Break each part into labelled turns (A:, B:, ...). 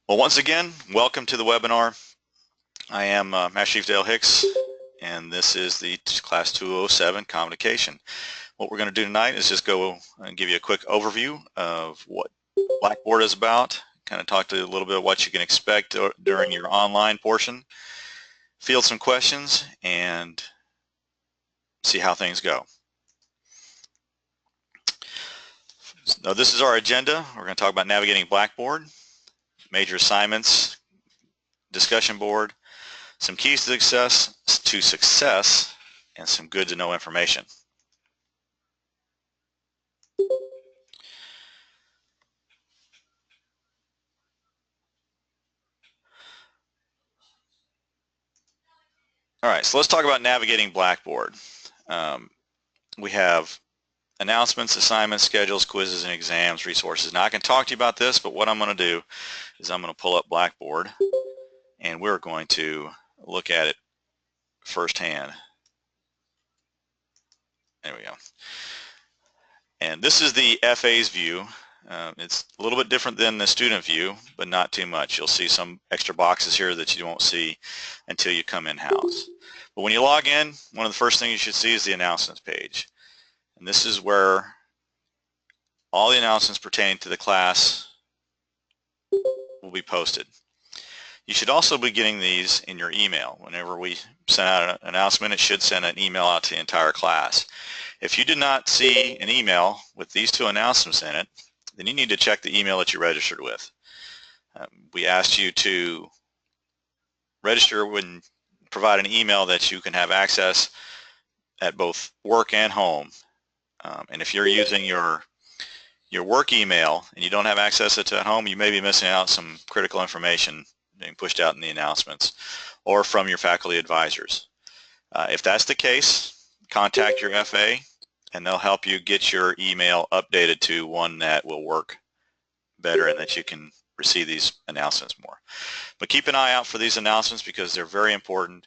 A: Well, once again, welcome to the webinar. I am Master Chief Dale Hicks, and this is the Class 207 Convocation. What we're going to do tonight is just go and give you a quick overview of what Blackboard is about, kind of talk to you a little bit what you can expect during your online portion, field some questions, and see how things go. So this is our agenda. We're going to talk about navigating Blackboard, major assignments, discussion board, some keys to success, and some good to know information. All right, so let's talk about navigating Blackboard. We have announcements, assignments, schedules, quizzes, and exams, resources. Now I can talk to you about this, but what I'm going to do is I'm going to pull up Blackboard, and we're going to look at it firsthand. There we go. And this is the FA's view. It's a little bit different than the student view, but not too much. You'll see some extra boxes here that you won't see until you come in-house. But when you log in, one of the first things you should see is the announcements page. And this is where all the announcements pertaining to the class will be posted. You should also be getting these in your email. Whenever we send out an announcement, it should send an email out to the entire class. If you did not see an email with these two announcements in it, then you need to check the email that you registered with. We asked you to register and provide an email that you can have access at both work and home. And if you're using your work email and you don't have access to it at home, you may be missing out some critical information being pushed out in the announcements or from your faculty advisors. If that's the case, contact your FA and they'll help you get your email updated to one that will work better and that you can receive these announcements more. But keep an eye out for these announcements because they're very important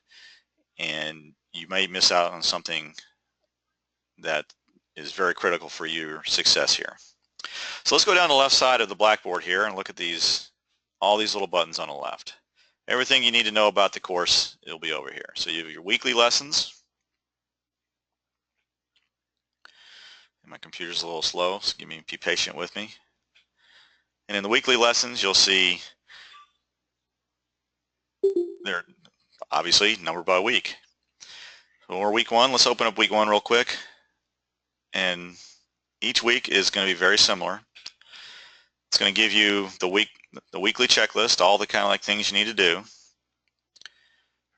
A: and you may miss out on something that is very critical for your success here. So let's go down the left side of the Blackboard here and look at all these little buttons on the left. Everything you need to know about the course, it'll be over here. So you have your weekly lessons. My computer's a little slow, so be patient with me. And in the weekly lessons, you'll see they're obviously numbered by week. So we're week one. Let's open up week one real quick. And each week is going to be very similar. It's going to give you the weekly checklist, all the kind of like things you need to do.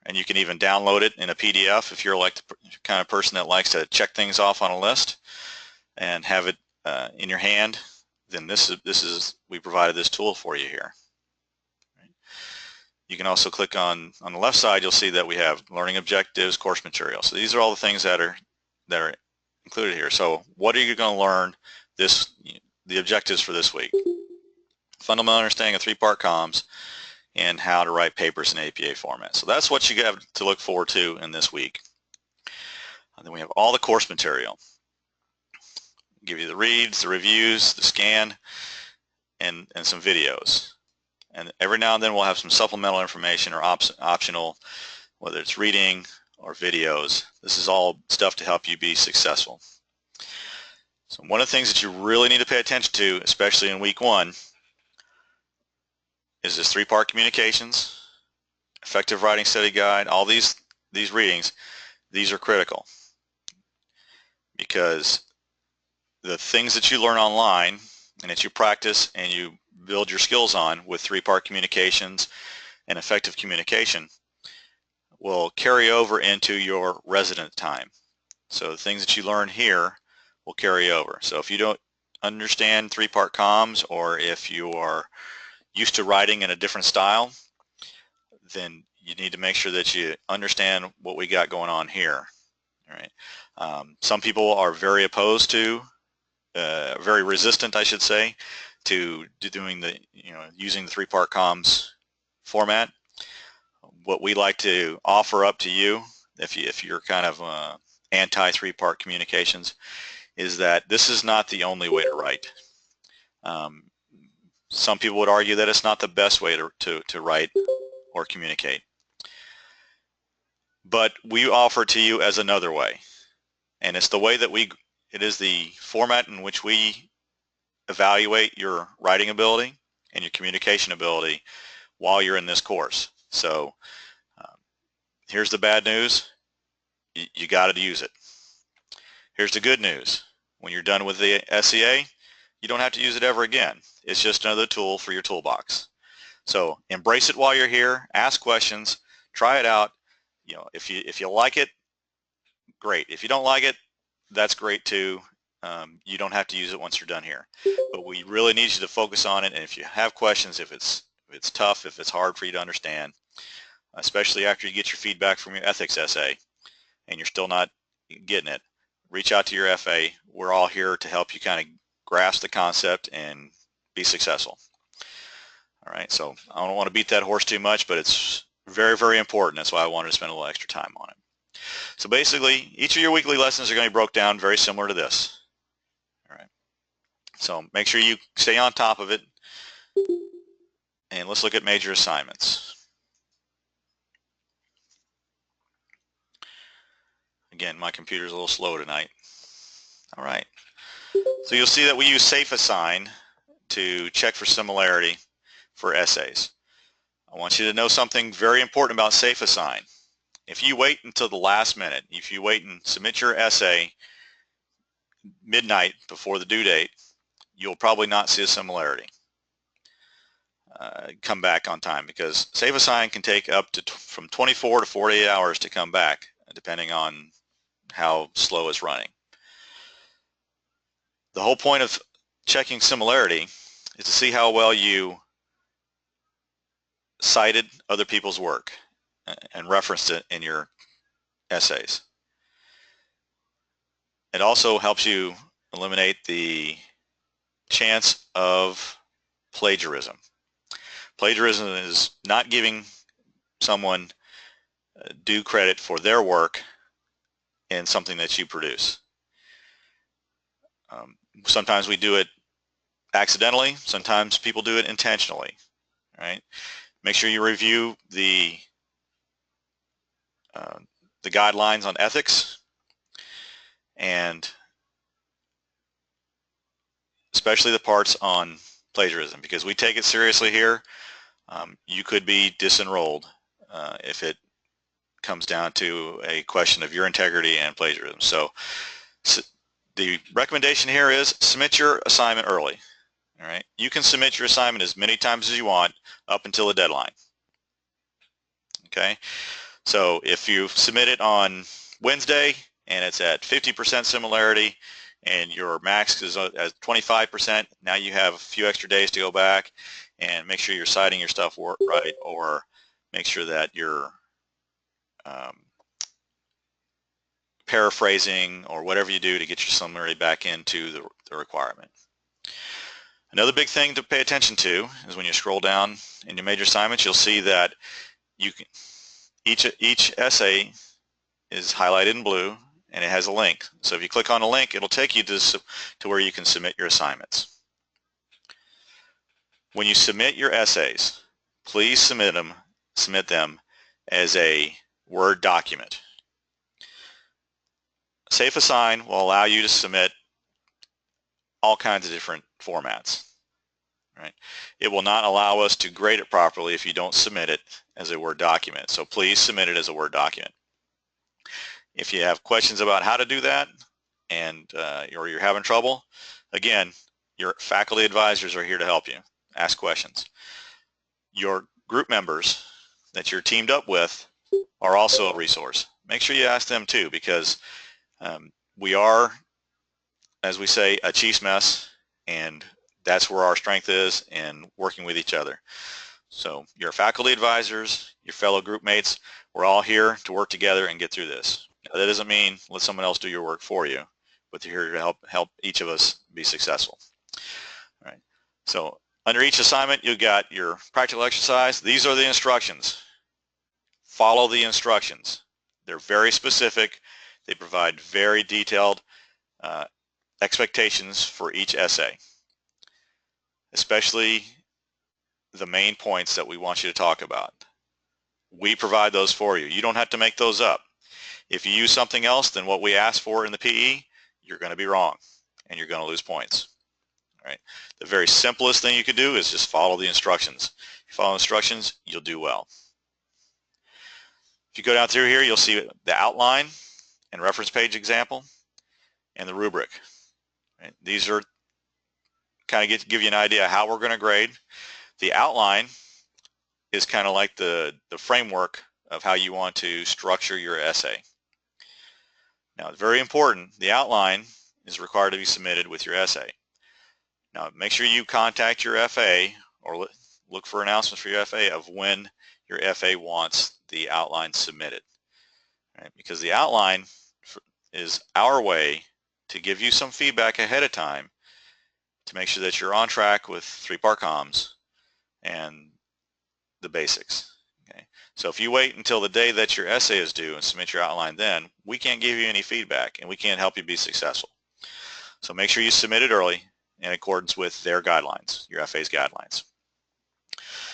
A: And you can even download it in a PDF if you're like the kind of person that likes to check things off on a list and have it in your hand. Then we provided this tool for you here. You can also click on the left side. You'll see that we have learning objectives, course material. So these are all the things that are included here. So what are you going to learn the objectives for this week? Fundamental understanding of three-part comms and how to write papers in APA format. So that's what you have to look forward to in this week. And then we have all the course material. Give you the reads, the reviews, the scan, and some videos. And every now and then we'll have some supplemental information or optional, whether it's reading or videos. This is all stuff to help you be successful. So one of the things that you really need to pay attention to, especially in week one, is this three-part communications, effective writing study guide, all these readings. These are critical because the things that you learn online and that you practice and you build your skills on with three-part communications and effective communication will carry over into your resident time. So the things that you learn here will carry over. So if you don't understand three-part comms, or if you are used to writing in a different style, then you need to make sure that you understand what we got going on here. All right. Some people are very opposed to, very resistant, I should say, to doing using the three-part comms format. What we like to offer up to you, if you're kind of anti three-part communications, is that this is not the only way to write. Some people would argue that it's not the best way to write or communicate. But we offer to you as another way. And it's the way that it is the format in which we evaluate your writing ability and your communication ability while you're in this course. So here's the bad news. You got to use it. Here's the good news. When you're done with the SEA, you don't have to use it ever again. It's just another tool for your toolbox. So embrace it while you're here. Ask questions. Try it out. You know, if you like it, great. If you don't like it, that's great too. You don't have to use it once you're done here. But we really need you to focus on it. And if you have questions, if it's tough, if it's hard for you to understand, especially after you get your feedback from your ethics essay and you're still not getting it, reach out to your FA. We're all here to help you kind of grasp the concept and be successful. All right, so I don't want to beat that horse too much, but it's very, very important. That's why I wanted to spend a little extra time on it. So basically, each of your weekly lessons are going to be broken down very similar to this. All right, so make sure you stay on top of it. And let's look at major assignments. Again, my computer's a little slow tonight. All right. So you'll see that we use Safe Assign to check for similarity for essays. I want you to know something very important about Safe Assign. If you wait until the last minute, if you wait and submit your essay midnight before the due date, you'll probably not see a similarity come back on time, because Safe Assign can take up to from 24 to 48 hours to come back, depending on how slow it's running. The whole point of checking similarity is to see how well you cited other people's work and referenced it in your essays. It also helps you eliminate the chance of plagiarism. Plagiarism is not giving someone due credit for their work in something that you produce. Sometimes we do it accidentally, sometimes people do it intentionally, right? Make sure you review the guidelines on ethics, and especially the parts on plagiarism, because we take it seriously here. You could be disenrolled if it comes down to a question of your integrity and plagiarism. So the recommendation here is submit your assignment early. All right, you can submit your assignment as many times as you want up until the deadline. Okay, so if you submit it on Wednesday and it's at 50% similarity and your max is at 25%, now you have a few extra days to go back and make sure you're citing your stuff right, or make sure that you're paraphrasing or whatever you do to get your summary back into the requirement. Another big thing to pay attention to is when you scroll down in your major assignments, you'll see that you can, each essay is highlighted in blue and it has a link. So if you click on a link, it'll take you to where you can submit your assignments. When you submit your essays, please submit them as a Word document. Safe Assign will allow you to submit all kinds of different formats. Right? It will not allow us to grade it properly if you don't submit it as a Word document. So please submit it as a Word document. If you have questions about how to do that or you're having trouble, again, your faculty advisors are here to help you. Ask questions. Your group members that you're teamed up with are also a resource. Make sure you ask them too, because we are, as we say, a chief's mess, and that's where our strength is in working with each other. So your faculty advisors, your fellow group mates, we're all here to work together and get through this. Now, that doesn't mean let someone else do your work for you, but they're here to help each of us be successful. All right. So under each assignment, you got your practical exercise. These are the instructions. Follow the instructions. They're very specific. They provide very detailed expectations for each essay. Especially the main points that we want you to talk about. We provide those for you. You don't have to make those up. If you use something else than what we asked for in the PE, you're going to be wrong and you're going to lose points. All right. The very simplest thing you could do is just follow the instructions. If you follow instructions, you'll do well. If you go down through here, you'll see the outline and reference page example and the rubric. Right. These are kind of give you an idea how we're going to grade. The outline is kind of like the framework of how you want to structure your essay. Now, it's very important, the outline is required to be submitted with your essay. Now, make sure you contact your FA or look for announcements for your FA of when your FA wants the outline submitted. Right? Because the outline is our way to give you some feedback ahead of time to make sure that you're on track with 3-part comms and the basics. Okay? So if you wait until the day that your essay is due and submit your outline then, we can't give you any feedback and we can't help you be successful. So make sure you submit it early in accordance with their guidelines, your FA's guidelines.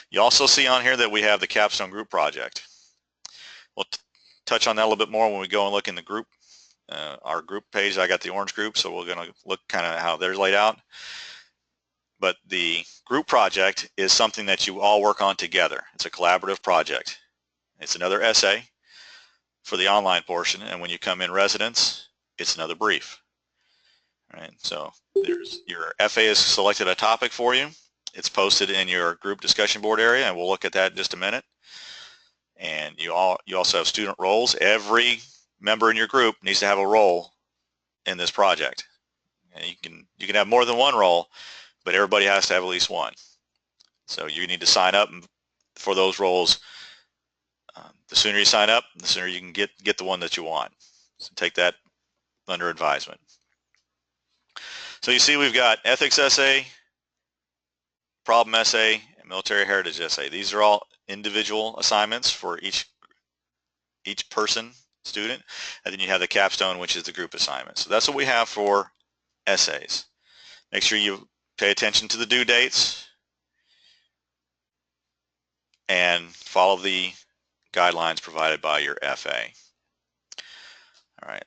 A: You also see on here that we have the Capstone group project. We'll touch on that a little bit more when we go and look in the group. Our group page, I got the orange group, so we're going to look kind of how they're laid out. But the group project is something that you all work on together. It's a collaborative project. It's another essay for the online portion, and when you come in residence, it's another brief. Right? So your FA has selected a topic for you. It's posted in your group discussion board area, and we'll look at that in just a minute. And you also have student roles. Every member in your group needs to have a role in this project. And you can have more than one role, but everybody has to have at least one. So you need to sign up for those roles. The sooner you sign up, the sooner you can get the one that you want. So take that under advisement. So you see we've got ethics essay, problem essay, and military heritage essay. These are all individual assignments for each person, student, and then you have the capstone, which is the group assignment. So that's what we have for essays. Make sure you pay attention to the due dates and follow the guidelines provided by your FA. All right,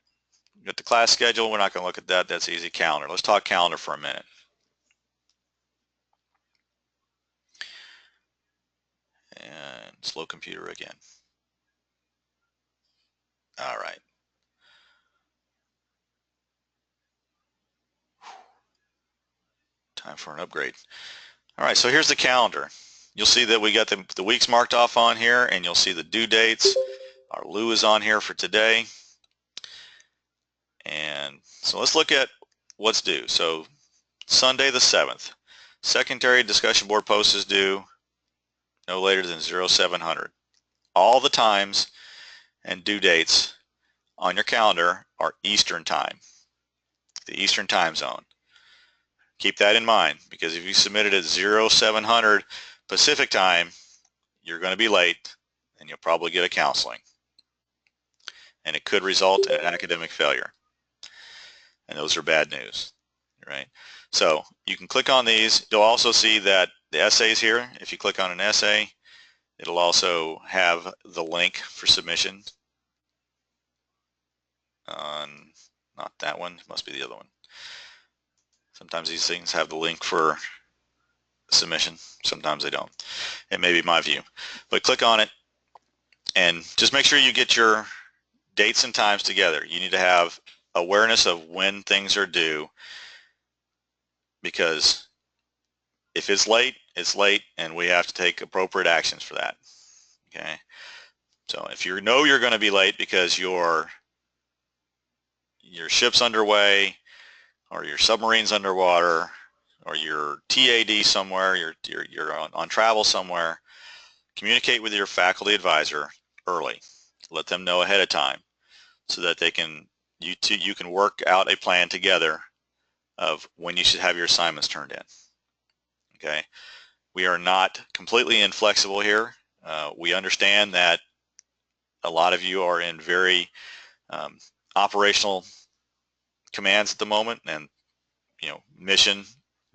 A: we've got the class schedule. We're not going to look at that. That's easy. Calendar. Let's talk calendar for a minute. And slow computer again. All right. Time for an upgrade. All right, so here's the calendar. You'll see that we got the weeks marked off on here, and you'll see the due dates. Our Lou is on here for today. And so let's look at what's due. So Sunday the 7th, secondary discussion board post is due no later than 0700. All the times and due dates on your calendar are Eastern time, the Eastern time zone. Keep that in mind, because if you submit it at 0700 Pacific time, you're going to be late and you'll probably get a counseling. And it could result in academic failure. And those are bad news, right? So you can click on these. You'll also see that the essays here, if you click on an essay, it'll also have the link for submission. Not that one, it must be the other one. Sometimes these things have the link for submission, sometimes they don't. It may be my view. But click on it and just make sure you get your dates and times together. You need to have awareness of when things are due, because if it's late, and we have to take appropriate actions for that. Okay. So if you know you're going to be late because your ship's underway, or your submarine's underwater, or your TAD somewhere, you're on travel somewhere, communicate with your faculty advisor early. Let them know ahead of time so that you can work out a plan together of when you should have your assignments turned in. Okay, we are not completely inflexible here. We understand that a lot of you are in very operational commands at the moment, and mission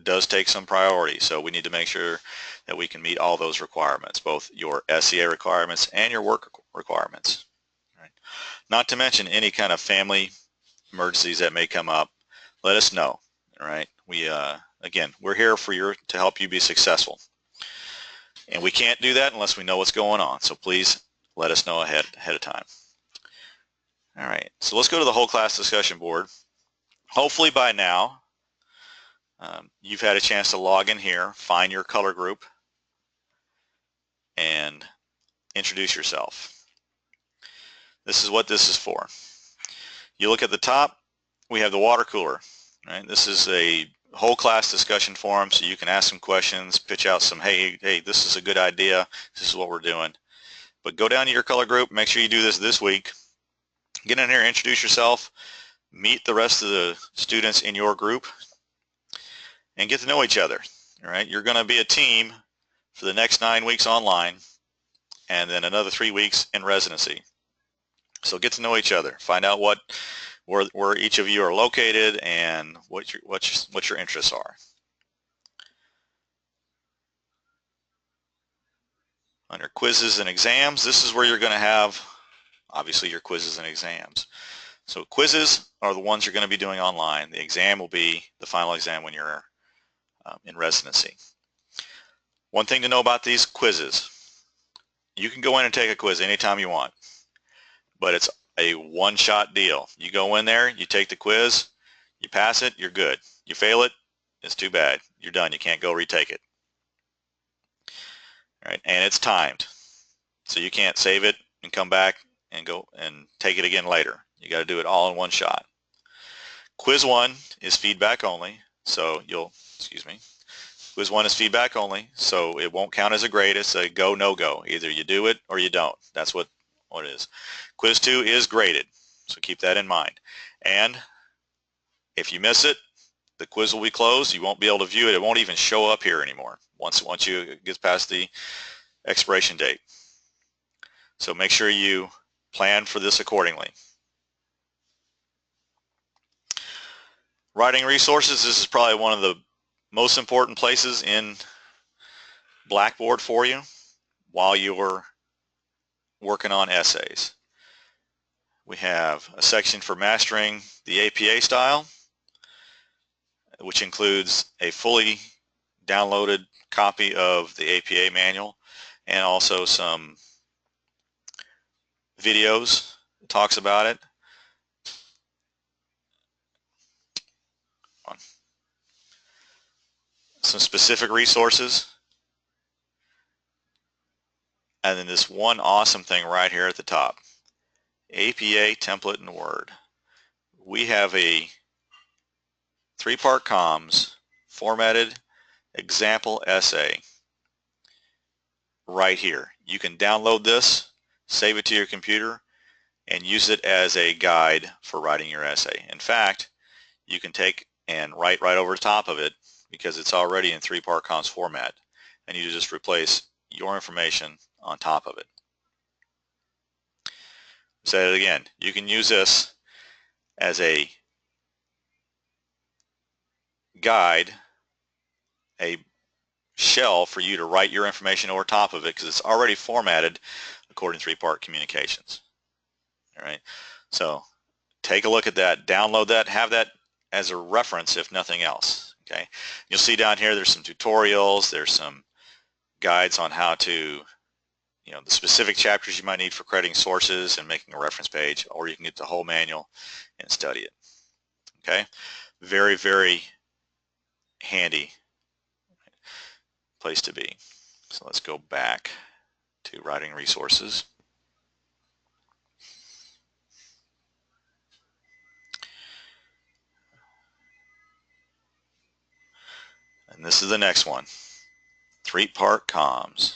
A: does take some priority, so we need to make sure that we can meet all those requirements, both your SCA requirements and your work requirements. Right. Not to mention any kind of family emergencies that may come up. Let us know. All right. Again, we're here to help you be successful, and we can't do that unless we know what's going on. So please let us know ahead of time. All right. So let's go to the whole class discussion board. Hopefully by now you've had a chance to log in here, find your color group, and introduce yourself. This is what this is for. You look at the top, we have the water cooler. Right? This is a whole class discussion forum, so you can ask some questions, pitch out some, hey, this is a good idea, this is what we're doing. But go down to your color group, make sure you do this week. Get in here, introduce yourself, meet the rest of the students in your group, and get to know each other. All right? You're going to be a team for the next 9 weeks online, and then another 3 weeks in residency. So get to know each other. Find out where each of you are located and what your interests are. Under quizzes and exams, this is where you're going to have, obviously, your quizzes and exams. So quizzes are the ones you're going to be doing online. The exam will be the final exam when you're in residency. One thing to know about these quizzes, you can go in and take a quiz anytime you want, but it's a one-shot deal. You go in there, you take the quiz, you pass it, you're good. You fail it, it's too bad. You're done. You can't go retake it. All right, and it's timed, so you can't save it and come back and go and take it again later. You got to do it all in one shot. Quiz 1 is feedback only, so Quiz 1 is feedback only, so it won't count as a grade. It's a go, no go. Either you do it or you don't. That's what it is. Quiz 2 is graded, so keep that in mind. And if you miss it, the quiz will be closed. You won't be able to view it. It won't even show up here anymore once you get past the expiration date. So make sure you plan for this accordingly. Writing resources, this is probably one of the most important places in Blackboard for you while you're working on essays. We have a section for mastering the APA style, which includes a fully downloaded copy of the APA manual and also some videos that talks about it. Some specific resources, and then this one awesome thing right here at the top, APA template in Word. We have a 3-part comms formatted example essay right here. You can download this, save it to your computer, and use it as a guide for writing your essay. In fact, you can take and write right over the top of it because it's already in 3-part comms format, and you just replace your information on top of it. Say it again, you can use this as a guide, a shell for you to write your information over top of it because it's already formatted according to 3-part communications. All right, so take a look at that, download that, have that as a reference if nothing else. Okay, you'll see down here there's some tutorials, there's some guides on how to, the specific chapters you might need for crediting sources and making a reference page, or you can get the whole manual and study it. Okay, very, very handy place to be. So let's go back to writing resources. And this is the next one, 3-part comms.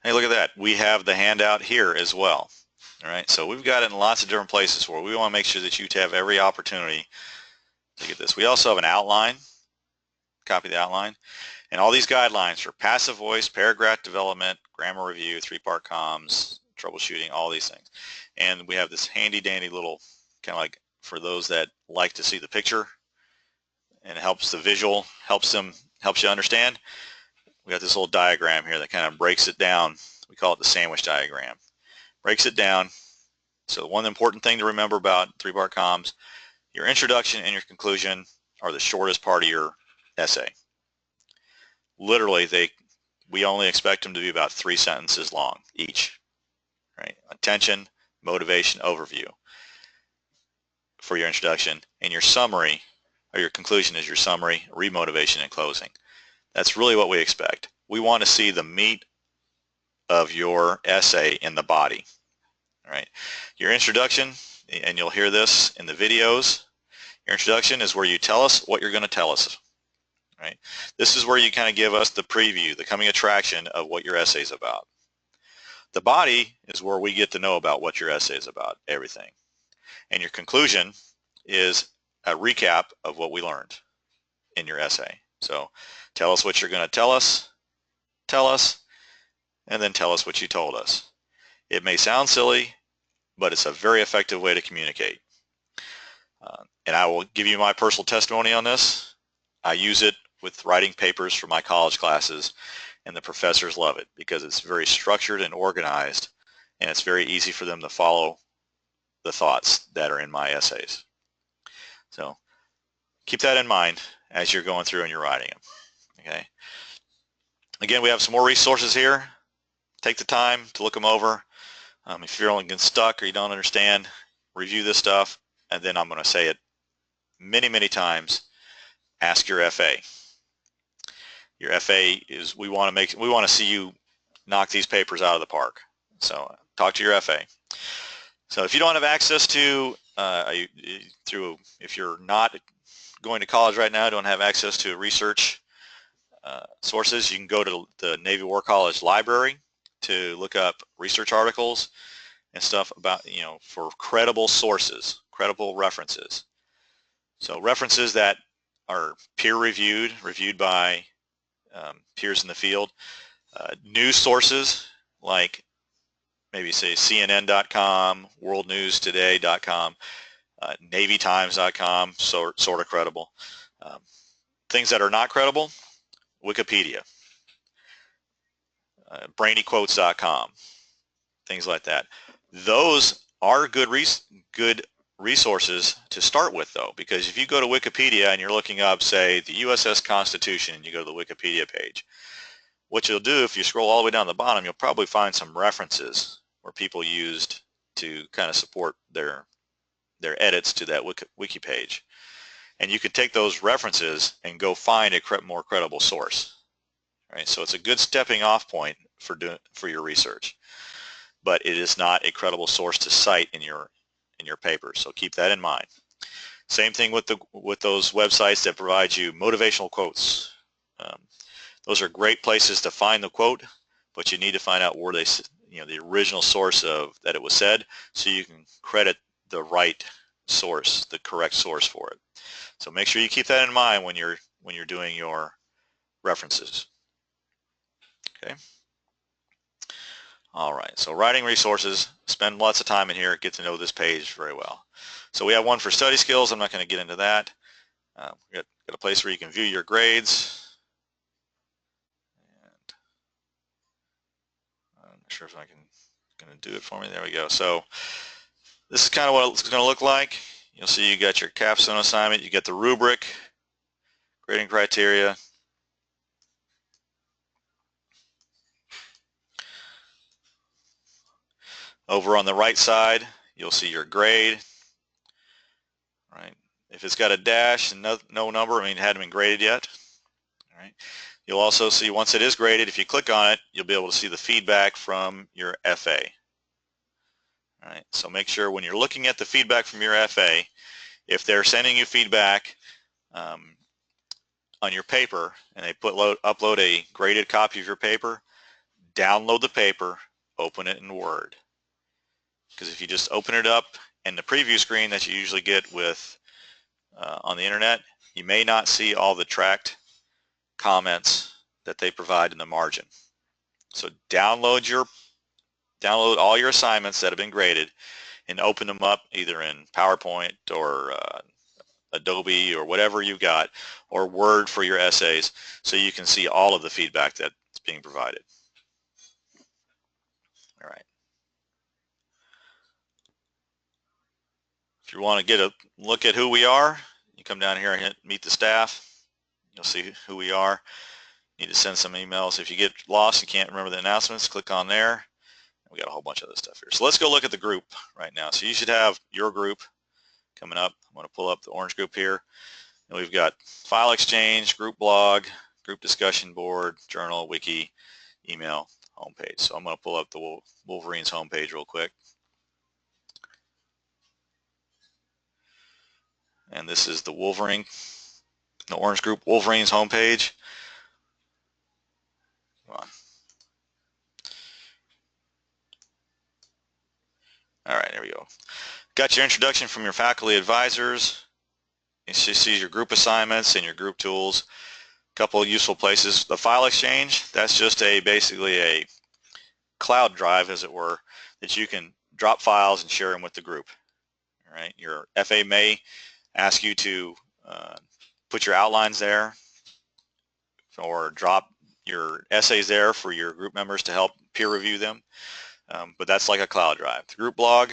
A: Hey, look at that. We have the handout here as well. All right, so we've got it in lots of different places where we want to make sure that you have every opportunity to get this. We also have an outline, copy the outline, and all these guidelines for passive voice, paragraph development, grammar review, 3-part comms, troubleshooting, all these things. And we have this handy dandy little, kind of like for those that like to see the picture and it helps the visual, helps you understand. We got this little diagram here that kind of breaks it down. We call it the sandwich diagram. Breaks it down. So the one important thing to remember about 3-part comms, your introduction and your conclusion are the shortest part of your essay. Literally, we only expect them to be about 3 sentences long each. Right? Attention, motivation, overview for your introduction, and your summary or your conclusion is your summary, remotivation, and closing. That's really what we expect. We want to see the meat of your essay in the body. All right. Your introduction, and you'll hear this in the videos, your introduction is where you tell us what you're going to tell us. Right? This is where you kind of give us the preview, the coming attraction of what your essay is about. The body is where we get to know about what your essay is about, everything. And your conclusion is a recap of what we learned in your essay. So tell us what you're going to tell us, and then tell us what you told us. It may sound silly, but it's a very effective way to communicate. And I will give you my personal testimony on this. I use it with writing papers for my college classes, and the professors love it because it's very structured and organized, and it's very easy for them to follow the thoughts that are in my essays. So keep that in mind as you're going through and you're writing them. Okay. Again, we have some more resources here. Take the time to look them over. If you're only getting stuck or you don't understand, review this stuff, and then I'm going to say it many, many times. Ask your FA. Your FA is we want to see you knock these papers out of the park. So talk to your FA. So if you don't have access to if you're not going to college right now, don't have access to research sources, you can go to the Navy War College library to look up research articles and stuff about, for credible sources, credible references. So references that are peer-reviewed, reviewed by peers in the field. News sources like maybe say CNN.com, worldnewstoday.com, NavyTimes.com, sort of credible. Things that are not credible, Wikipedia, brainyquotes.com, things like that. Those are good resources to start with, though, because if you go to Wikipedia and you're looking up, say, the USS Constitution, and you go to the Wikipedia page, what you'll do if you scroll all the way down the bottom, you'll probably find some references where people used to kind of support their edits to that wiki page. And you could take those references and go find a more credible source. Right? So it's a good stepping off point for your research, but it is not a credible source to cite in your paper. So keep that in mind. Same thing with those websites that provide you motivational quotes. Those are great places to find the quote, but you need to find out where the original source of that it was said, so you can credit the right source, the correct source for it. So make sure you keep that in mind when you're doing your references. Okay. All right. So writing resources. Spend lots of time in here. Get to know this page very well. So we have one for study skills. I'm not going to get into that. We got a place where you can view your grades. And I'm not sure if I can going to do it for me. There we go. So this is kind of what it's going to look like. You'll see you got your capstone assignment. You get the rubric, grading criteria. Over on the right side, you'll see your grade. Right. If it's got a dash and no number, I mean, it hadn't been graded yet. All right. You'll also see once it is graded, if you click on it, you'll be able to see the feedback from your FA. All right. So make sure when you're looking at the feedback from your FA, if they're sending you feedback on your paper and they upload a graded copy of your paper, download the paper, open it in Word. Because if you just open it up in the preview screen that you usually get with on the internet, you may not see all the tracked comments that they provide in the margin. So download your download all your assignments that have been graded and open them up either in PowerPoint or Adobe or whatever you've got, or Word for your essays, so you can see all of the feedback that's being provided. All right. If you want to get a look at who we are, you come down here and hit Meet the Staff. You'll see who we are. You need to send some emails. If you get lost, you can't remember the announcements, click on there. We got a whole bunch of other stuff here. So let's go look at the group right now. So you should have your group coming up. I'm going to pull up the orange group here. And we've got file exchange, group blog, group discussion board, journal, wiki, email, homepage. So I'm going to pull up the Wolverine's homepage real quick. And this is the Wolverine, the orange group Wolverine's homepage. Come on. All right, there we go. Got your introduction from your faculty advisors. You see your group assignments and your group tools. A couple of useful places. The file exchange, that's just basically a cloud drive, as it were, that you can drop files and share them with the group. All right, your FA may ask you to put your outlines there or drop your essays there for your group members to help peer review them, but that's like a cloud drive. The group blog,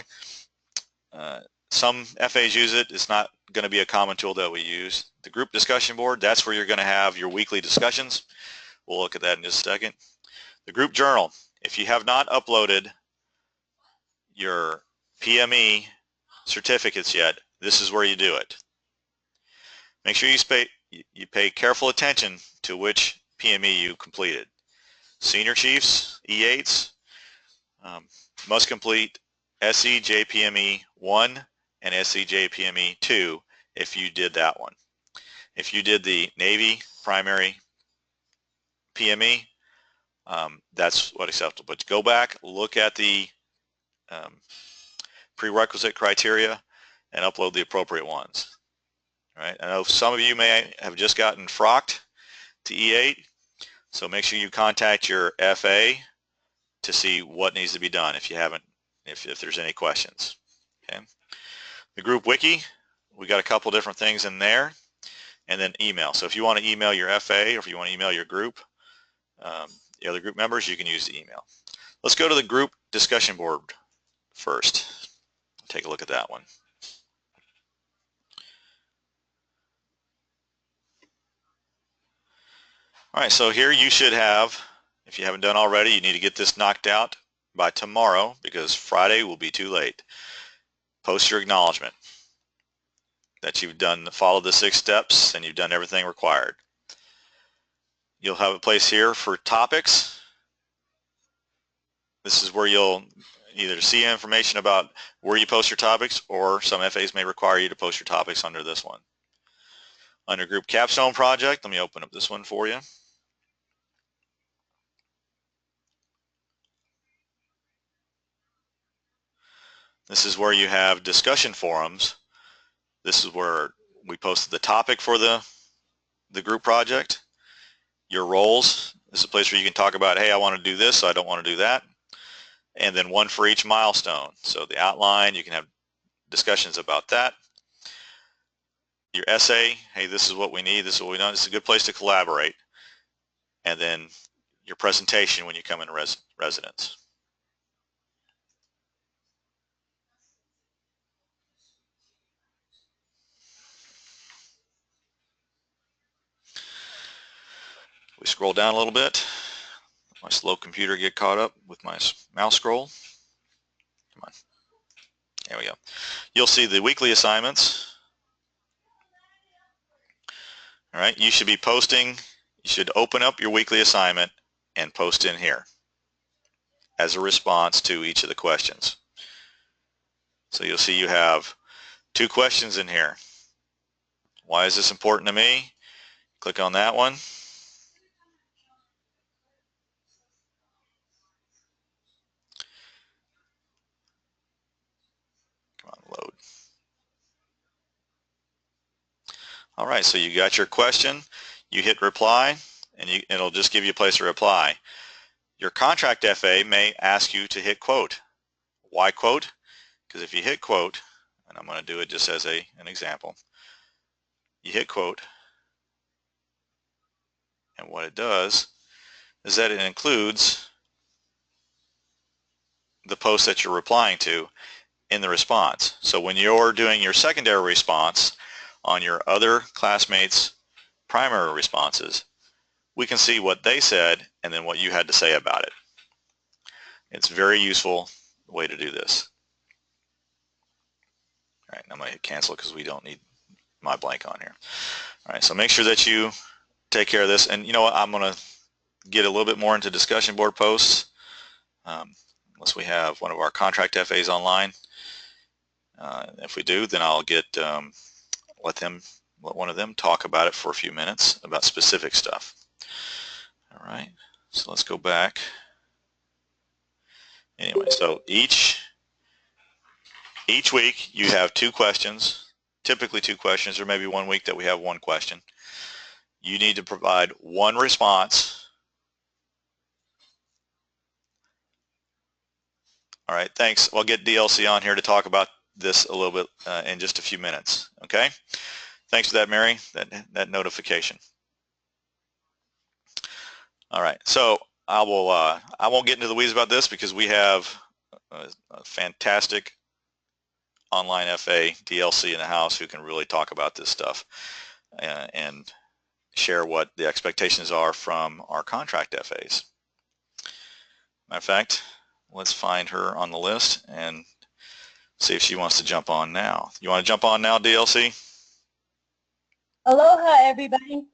A: some FAs use it. It's not going to be a common tool that we use. The group discussion board, that's where you're going to have your weekly discussions. We'll look at that in just a second. The group journal, if you have not uploaded your PME certificates yet, this is where you do it. Make sure you pay careful attention to which PME you completed. Senior Chiefs, E8s, must complete SEJPME 1 and SEJPME 2 if you did that one. If you did the Navy primary PME, that's what acceptable. But go back, look at the prerequisite criteria and upload the appropriate ones. All right. I know some of you may have just gotten frocked to E8, so make sure you contact your FA to see what needs to be done if you haven't, if there's any questions. Okay. The group wiki, we got a couple different things in there, and then email. So if you want to email your FA or if you want to email your group, the other group members, you can use the email. Let's go to the group discussion board first. Take a look at that one. All right, so here you should have, if you haven't done already, you need to get this knocked out by tomorrow because Friday will be too late. Post your acknowledgement that you've followed the 6 steps and you've done everything required. You'll have a place here for topics. This is where you'll either see information about where you post your topics, or some FAs may require you to post your topics under this one. Under Group Capstone Project, let me open up this one for you. This is where you have discussion forums. This is where we posted the topic for the group project. Your roles, this is a place where you can talk about, hey, I want to do this, so I don't want to do that. And then one for each milestone. So the outline, you can have discussions about that. Your essay, hey, this is what we need, this is what we know. This is a good place to collaborate. And then your presentation when you come in residence. We scroll down a little bit. My slow computer get caught up with my mouse scroll. Come on. There we go. You'll see the weekly assignments. All right, you should be posting, you should open up your weekly assignment and post in here as a response to each of the questions. So you'll see you have 2 questions in here. Why is this important to me? Click on that one. Come on, load. All right, so you got your question, you hit reply, and it'll just give you a place to reply. Your contract FA may ask you to hit quote. Why quote? Because if you hit quote, and I'm going to do it just as an example, you hit quote, and what it does is that it includes the post that you're replying to in the response. So when you're doing your secondary response on your other classmates' primary responses, we can see what they said and then what you had to say about it. It's a very useful way to do this. All right, I'm going to hit cancel because we don't need my blank on here. All right, so make sure that you take care of this. And you know what, I'm going to get a little bit more into discussion board posts unless we have one of our contract FAs online. If we do, then I'll get let one of them talk about it for a few minutes about specific stuff. All right, so let's go back. Anyway, so each week you have 2 questions, typically 2 questions, or maybe one week that we have 1 question. You need to provide 1 response. All right, thanks. I'll get DLC on here to talk about this a little bit in just a few minutes. Okay, thanks for that, Mary, that notification. All right, so I won't get into the weeds about this because we have a fantastic online FA DLC in the house who can really talk about this stuff and share what the expectations are from our contract FAs. Matter of fact, let's find her on the list and see if she wants to jump on now. You want to jump on now, DLC?
B: Aloha, everybody.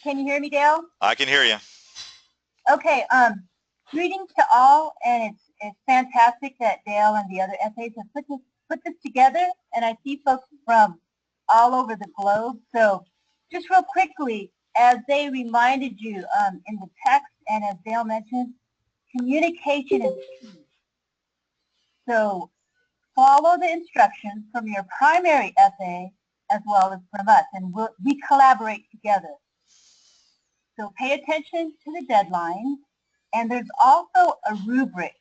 B: Can you hear me, Dale?
A: I can hear you.
B: Okay. Greetings to all, and it's fantastic that Dale and the other FAs have put this together, and I see folks from all over the globe. So just real quickly, as they reminded you in the text, and as Dale mentioned, communication is key. So follow the instructions from your primary FA as well as from us, and we collaborate together. So pay attention to the deadline, and there's also a rubric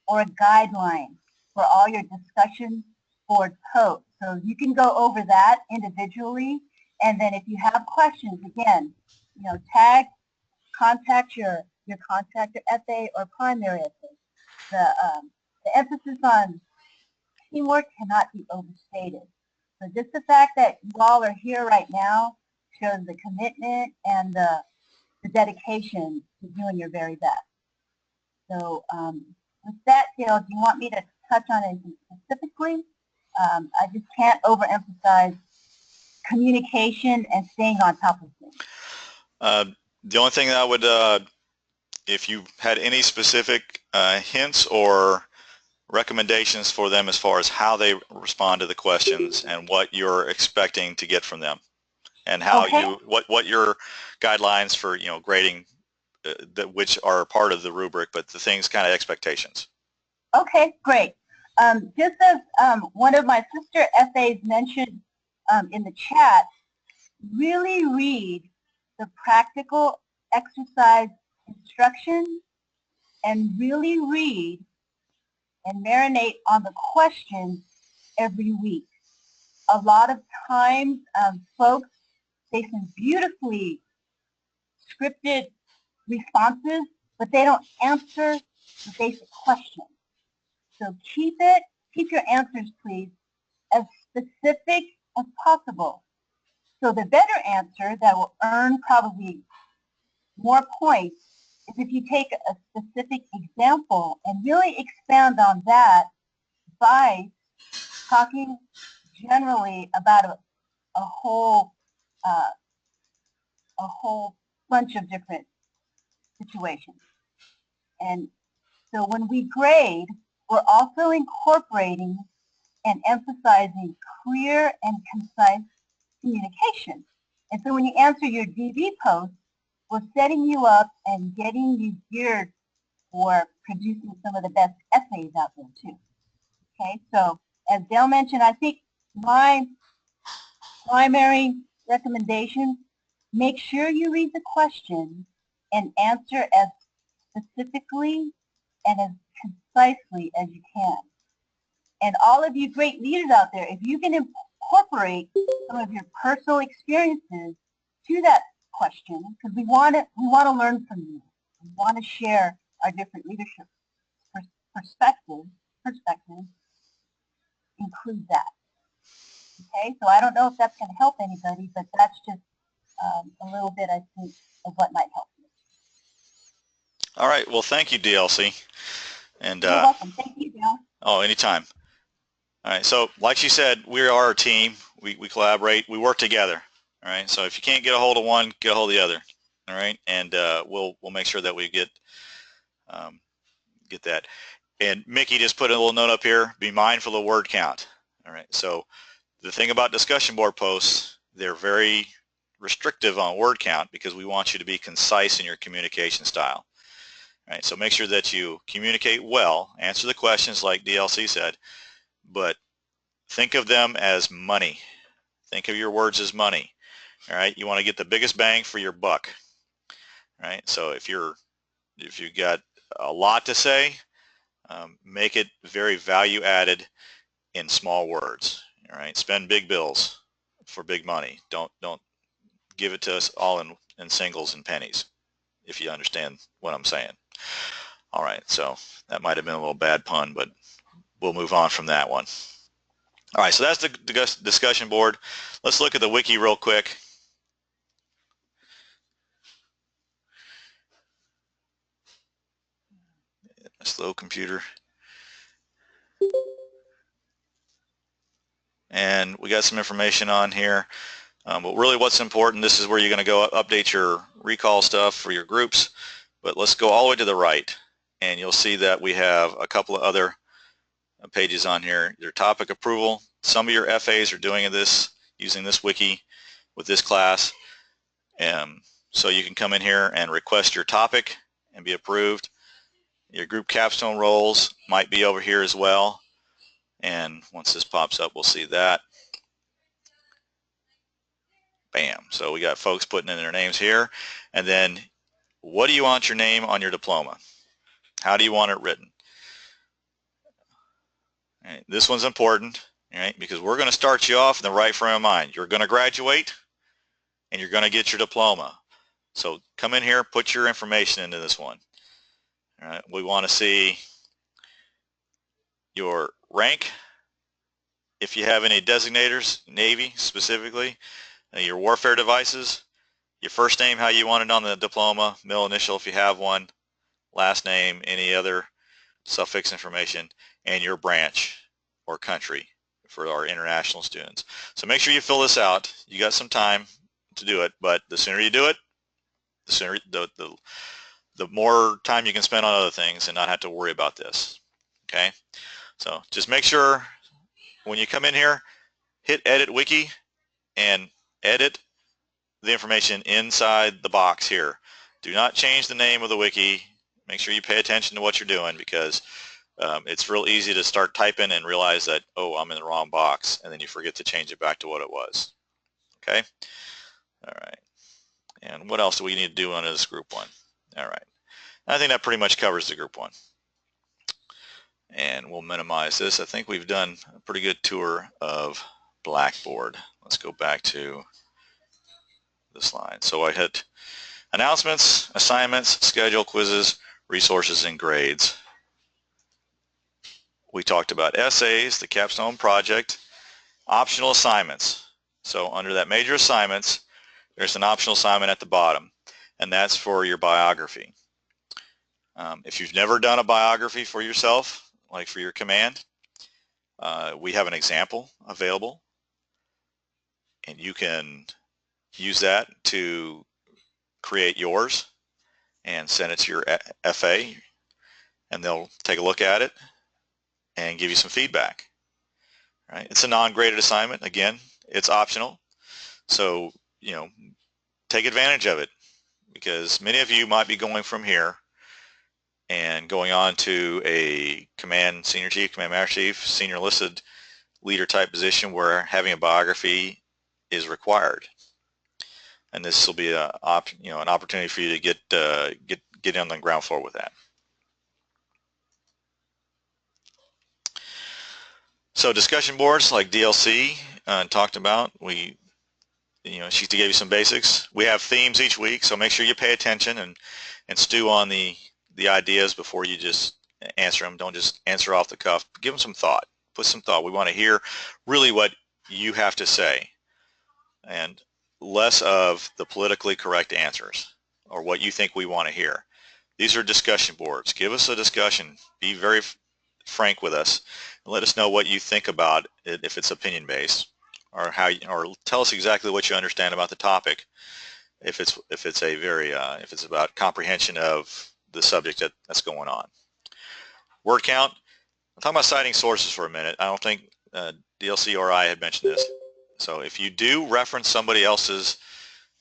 B: or a guideline for all your discussion board posts. So you can go over that individually, and then if you have questions, again, you know, contact your contractor FA or primary FA. The emphasis on teamwork cannot be overstated. So just the fact that you all are here right now shows the commitment and the dedication to doing your very best. So with that, Dale, do you want me to touch on anything specifically? I just can't overemphasize communication and staying on top of things.
A: The only thing that I would, if you had any specific hints or recommendations for them as far as how they respond to the questions and what you're expecting to get from them, and how what your guidelines for grading, which are part of the rubric, but the things kind of expectations.
B: Okay, great. Just as one of my sister FAs mentioned in the chat, really read the practical exercise instructions and really read and marinate on the questions every week. A lot of times folks, they send beautifully scripted responses, but they don't answer the basic questions. So keep your answers, please, as specific as possible. So the better answer that will earn probably more points is if you take a specific example and really expand on that by talking generally about a whole bunch of different situations. And so when we grade, we're also incorporating and emphasizing clear and concise communication. And so when you answer your DB post, we're setting you up and getting you geared for producing some of the best essays out there too. Okay, so as Dale mentioned, I think my primary recommendation Make sure you read the question and answer as specifically and as concisely as you can. And all of you great leaders out there, if you can incorporate some of your personal experiences to that question, because we want to learn from you. We want to share our different leadership perspectives. Include that. Okay, so I don't know if that's going to help anybody, but that's just a little bit, I think, of what might help you.
A: All right. Well, thank you, DLC. And
B: you're welcome. Thank you, Dale.
A: Oh, anytime. All right. So, like she said, we are a team. We collaborate. We work together. All right. So, if you can't get a hold of one, get a hold of the other. All right. And we'll make sure that we get that. And Mickey just put a little note up here. Be mindful of word count. All right. So, the thing about discussion board posts, they're very restrictive on word count because we want you to be concise in your communication style. All right, so make sure that you communicate well, answer the questions like DLC said, but think of them as money. Think of your words as money. All right, you want to get the biggest bang for your buck. All right, so if you've got a lot to say, make it very value added in small words. All right, spend big bills for big money. Don't give it to us all in singles and pennies, if you understand what I'm saying. All right, so that might have been a little bad pun, but we'll move on from that one. All right, so that's the discussion board. Let's look at the wiki real quick. A slow computer. And we got some information on here. But really what's important, this is where you're going to go update your recall stuff for your groups. But let's go all the way to the right. And you'll see that we have a couple of other pages on here. Your topic approval. Some of your FAs are doing this using this wiki with this class. So you can come in here and request your topic and be approved. Your group capstone roles might be over here as well. And once this pops up, we'll see that. Bam. So we got folks putting in their names here. And then what do you want your name on your diploma? How do you want it written? All right, this one's important, right? Because we're going to start you off in the right frame of mind. You're going to graduate and you're going to get your diploma. So come in here, put your information into this one. All right, we want to see your rank, if you have any designators, Navy specifically, your warfare devices, your first name, how you want it on the diploma, middle initial if you have one, last name, any other suffix information, and your branch or country for our international students. So make sure you fill this out. You got some time to do it, but the sooner you do it, the sooner the more time you can spend on other things and not have to worry about this. Okay, so just make sure when you come in here, hit edit wiki and edit the information inside the box here. Do not change the name of the wiki. Make sure you pay attention to what you're doing, because it's real easy to start typing and realize that, oh, I'm in the wrong box, and then you forget to change it back to what it was. Okay? All right. And what else do we need to do on this group one? All right. I think that pretty much covers the group one. And we'll minimize this. I think we've done a pretty good tour of Blackboard. Let's go back to the slide. So I hit announcements, assignments, schedule, quizzes, resources, and grades. We talked about essays, the Capstone project, optional assignments. So under that major assignments, there's an optional assignment at the bottom, and that's for your biography. If you've never done a biography for yourself, like for your command, we have an example available, and you can use that to create yours and send it to your FA, and they'll take a look at it and give you some feedback. Right? It's a non-graded assignment. Again, it's optional, so take advantage of it, because many of you might be going from here and going on to a command senior chief, command master chief, senior enlisted leader type position where having a biography is required. and this will be an opportunity for you to get on the ground floor with that. So discussion boards like DLC talked about, she gave you some basics. We have themes each week, so make sure you pay attention and stew on the ideas before you just answer them. Don't just answer off the cuff. Give them some thought. Put some thought. We want to hear really what you have to say, and less of the politically correct answers or what you think we want to hear. These are discussion boards. Give us a discussion. Be very frank with us and let us know what you think about it, if it's opinion based, or or tell us exactly what you understand about the topic if it's about comprehension of the subject that's going on. Word count. I'm talking about citing sources for a minute. I don't think DLC or I had mentioned this. So if you do reference somebody else's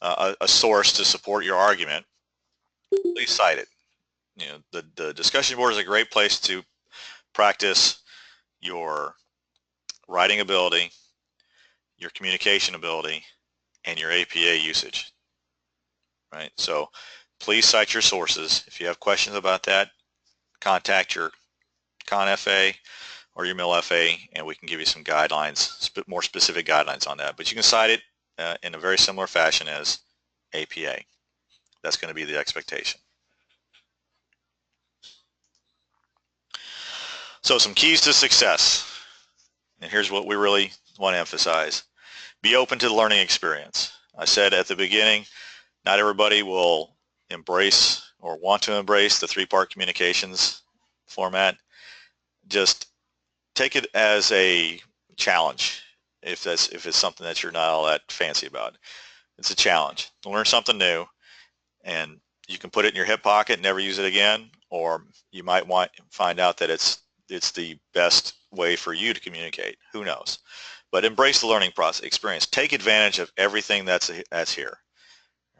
A: a source to support your argument, please cite it. The discussion board is a great place to practice your writing ability, your communication ability, and your APA usage. Right? So please cite your sources. If you have questions about that, contact your ConFA or your MilFA, and we can give you some guidelines, more specific guidelines on that. But you can cite it in a very similar fashion as APA. That's going to be the expectation. So some keys to success. And here's what we really want to emphasize. Be open to the learning experience. I said at the beginning, not everybody will embrace or want to embrace the three-part communications format. Just take it as a challenge if it's something that you're not all that fancy about. It's a challenge to learn something new, and you can put it in your hip pocket and never use it again, or you might find out that it's the best way for you to communicate. Who knows? But embrace the learning process experience. Take advantage of everything that's here.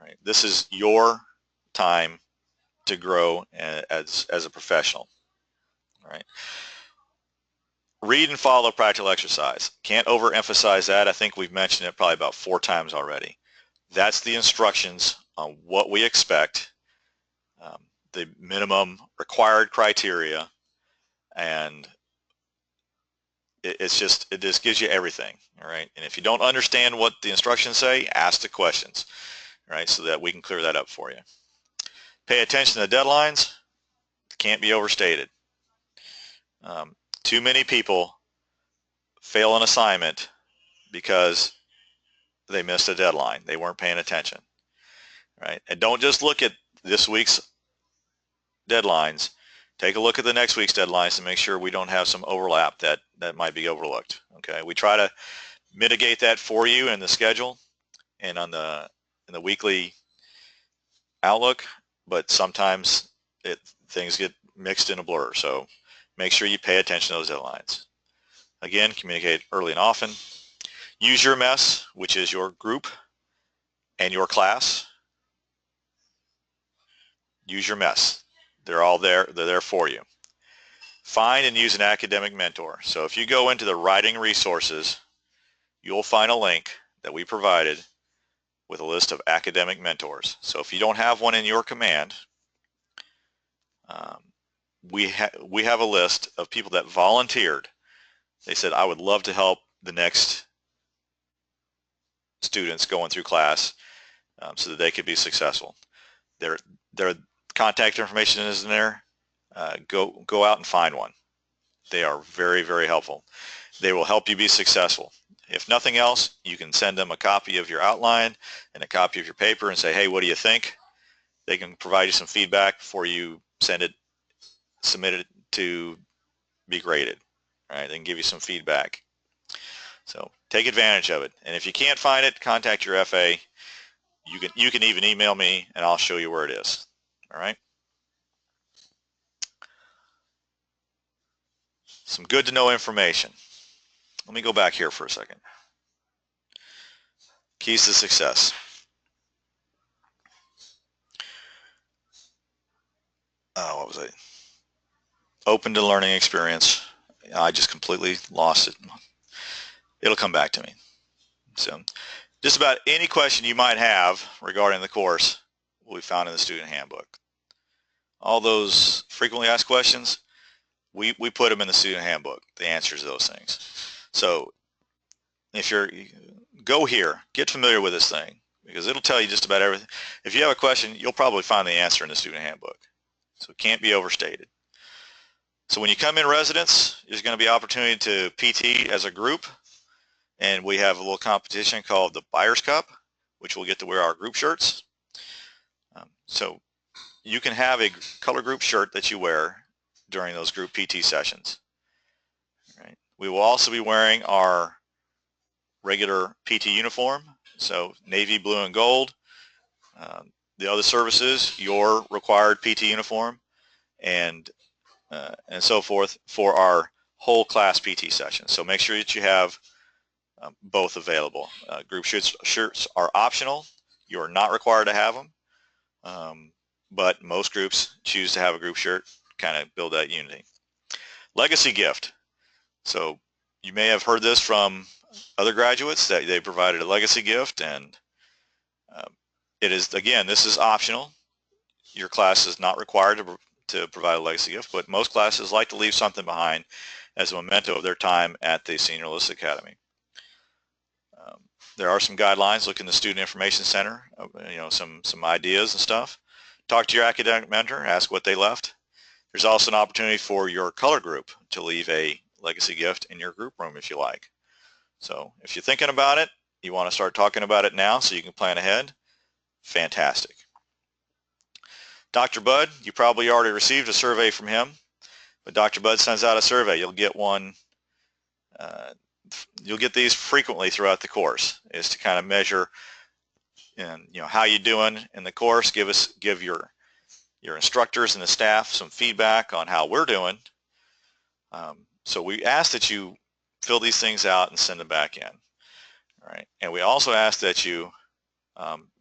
A: Right? This is your time to grow as a professional. Right? Read and follow practical exercise. Can't overemphasize that. I think we've mentioned it probably about 4 times already. That's the instructions on what we expect, the minimum required criteria, and it just gives you everything. All right. And if you don't understand what the instructions say, ask the questions. Right, so that we can clear that up for you. Pay attention to the deadlines. Can't be overstated. Too many people fail an assignment because they missed a deadline. They weren't paying attention. Right, and don't just look at this week's deadlines. Take a look at the next week's deadlines to make sure we don't have some overlap that might be overlooked. Okay, we try to mitigate that for you in the schedule and in the weekly outlook, but sometimes things get mixed in a blur. So make sure you pay attention to those deadlines. Again, communicate early and often. Use your MES, which is your group and your class. Use your MES. They're all there. They're there for you. Find and use an academic mentor. So if you go into the writing resources, you'll find a link that we provided with a list of academic mentors. So if you don't have one in your command, we have a list of people that volunteered. They said, I would love to help the next students going through class so that they could be successful. Their contact information is in there. Go out and find one. They are very, very helpful. They will help you be successful. If nothing else, you can send them a copy of your outline and a copy of your paper and say, hey, what do you think? They can provide you some feedback before you submit it to be graded. All right, they can give you some feedback. So take advantage of it. And if you can't find it, contact your FA. You can even email me and I'll show you where it is. All right. Some good to know information. Let me go back here for a second. Keys to success. What was it? Open to learning experience. I just completely lost it. It'll come back to me. So Just about any question you might have regarding the course will be found in the student handbook. All those frequently asked questions, we put them in the student handbook, the answers to those things. So if go here, get familiar with this thing, because it'll tell you just about everything. If you have a question, you'll probably find the answer in the student handbook. So it can't be overstated. So when you come in residence, there's going to be opportunity to PT as a group, and we have a little competition called the Buyer's Cup, which we'll get to wear our group shirts. So you can have a color group shirt that you wear during those group PT sessions. Right. We will also be wearing our regular PT uniform, so navy, blue, and gold. The other services, your required PT uniform, and so forth for our whole class PT session. So make sure that you have both available. Group shirts are optional. You are not required to have them, but most groups choose to have a group shirt, kind of build that unity. Legacy gift. So you may have heard this from other graduates that they provided a legacy gift, and it is, again, this is optional. Your class is not required to provide a legacy gift, but most classes like to leave something behind as a memento of their time at the Senior Enlisted Academy. There are some guidelines. Look in the Student Information Center, some ideas and stuff. Talk to your academic mentor, ask what they left. There's also an opportunity for your color group to leave a legacy gift in your group room if you like. So if you're thinking about it, you want to start talking about it now so you can plan ahead, fantastic. Dr. Bud, you probably already received a survey from him, but Dr. Bud sends out a survey. You'll get one. You'll get these frequently throughout the course, is to kind of measure, how you doing in the course. Give your instructors and the staff some feedback on how we're doing. So we ask that you fill these things out and send them back in. All right, and we also ask that you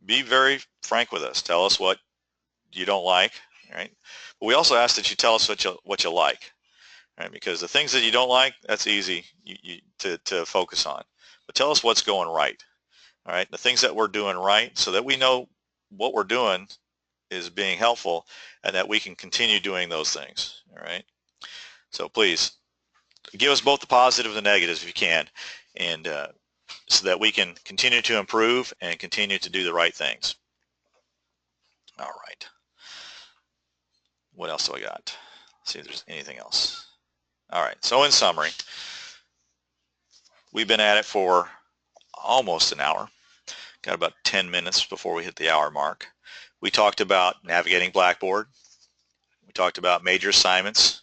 A: be very frank with us. Tell us what you don't like. Right, but we also ask that you tell us what you like. Right? Because the things that you don't like, that's easy to focus on. But tell us what's going right. All right, the things that we're doing right, so that we know what we're doing is being helpful, and that we can continue doing those things. All right. So please give us both the positive and the negatives if you can, and so that we can continue to improve and continue to do the right things. All right. What else do I got? Let's see if there's anything else. All right, so in summary, we've been at it for almost an hour. Got about 10 minutes before we hit the hour mark. We talked about navigating Blackboard. We talked about major assignments,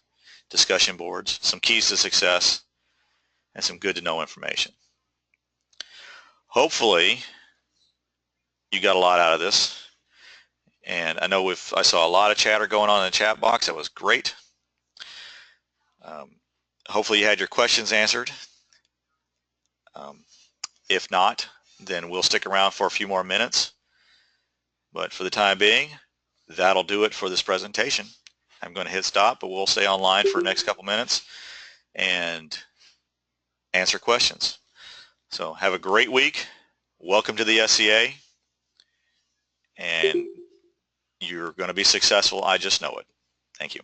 A: discussion boards, some keys to success, and some good to know information. Hopefully, you got a lot out of this. And I know I saw a lot of chatter going on in the chat box. That was great. Hopefully you had your questions answered. If not, then we'll stick around for a few more minutes. But for the time being, that'll do it for this presentation. I'm going to hit stop, but we'll stay online for the next couple minutes and answer questions. So have a great week. Welcome to the SCA. And you're going to be successful. I just know it. Thank you.